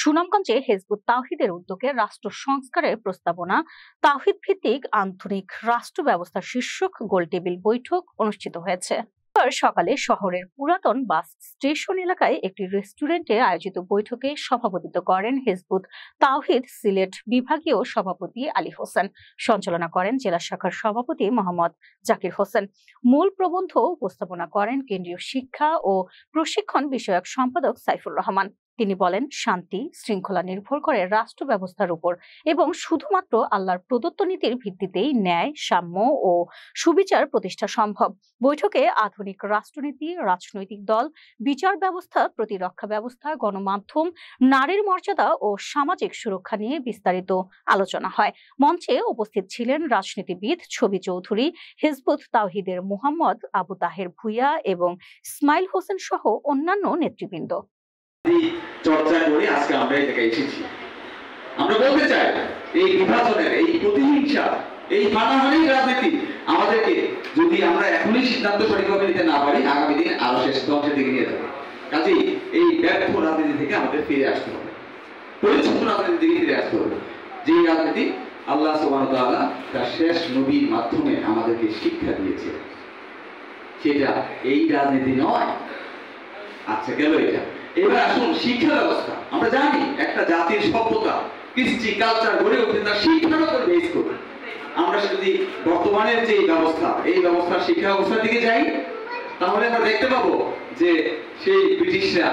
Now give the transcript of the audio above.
সুনামগঞ্জে হিজবুত তাওহীদের উদ্যোগে রাষ্ট্র সংস্কারের প্রস্তাবনা, তাওহীদ ভিত্তিক আধুনিক রাষ্ট্র ব্যবস্থা শীর্ষক গোলটেবিল বৈঠক অনুষ্ঠিত হয়েছে। সকালে শহরের পুরাতন বাস স্টেশন এলাকায় একটি রেস্টুরেন্টে আয়োজিত বৈঠকে সভাপতিত্ব করেন হিজবুত তাওহীদ সিলেট বিভাগীয় সভাপতি আলী হোসেন। সঞ্চালনা করেন জেলা শাখার সভাপতি মোহাম্মদ জাকির হোসেন। মূল প্রবন্ধ উপস্থাপনা করেন কেন্দ্রীয় শিক্ষা ও প্রশিক্ষণ বিষয়ক সম্পাদক সাইফুর রহমান। তিনি বলেন, শান্তি শৃঙ্খলা নির্ভর করে রাষ্ট্র ব্যবস্থার উপর এবং শুধুমাত্র আল্লাহর প্রদত্ত নীতির ভিত্তিতেই ন্যায়, সাম্য ও সুবিচার প্রতিষ্ঠা সম্ভব। বৈঠকে আধুনিক রাষ্ট্রনীতি, রাজনৈতিক দল, বিচার ব্যবস্থা, প্রতিরক্ষা ব্যবস্থা, গণমাধ্যম, নারীর মর্যাদা ও সামাজিক সুরক্ষা নিয়ে বিস্তারিত আলোচনা হয়। মঞ্চে উপস্থিত ছিলেন রাজনীতিবিদ ছবি চৌধুরী, হিজবুত তাওহীদের মুহাম্মদ আবু তাহের ভুইয়া এবং ইসমাইল হোসেন সহ অন্যান্য নেতৃবৃন্দ। চর্চা করে আজকে আমরা এই জায়গায় এসেছি। আমরা বলতে চাই, এই বিভাজনের, এই প্রতিহিংসা, এই হানাহানি রাজনীতি আমাদেরকে যদি আমরা এখনই সিদ্ধান্ত সঠিকভাবে নিতে না পারি, আগামী দিন আরো শেষ ধ্বংসের দিকে নিয়ে যাবে। কাজেই এই ব্যর্থ রাজনীতি থেকে আমাদের ফিরে আসতে হবে, পরিচ্ছন্ন রাজনীতির দিকে ফিরে আসতে হবে। যে রাজনীতি আল্লাহ সুবহানাহু ওয়া তাআলা তার শেষ নবীর মাধ্যমে আমাদেরকে শিক্ষা দিয়েছে, সেটা এই রাজনীতি নয়। আচ্ছা, গেল এটা। এবার আসুন শিক্ষা ব্যবস্থা। আমরা জানি একটা জাতির সভ্যতা, কৃষ্টি, কালচার গড়ে ওঠে তার শিক্ষার উপর বেস করে। আমরা যদি বর্তমানের যে ব্যবস্থা, এই ব্যবস্থা শিক্ষা ব্যবস্থার দিকে যাই, তাহলে আমরা দেখতে পাবো যে সেই ব্রিটিশরা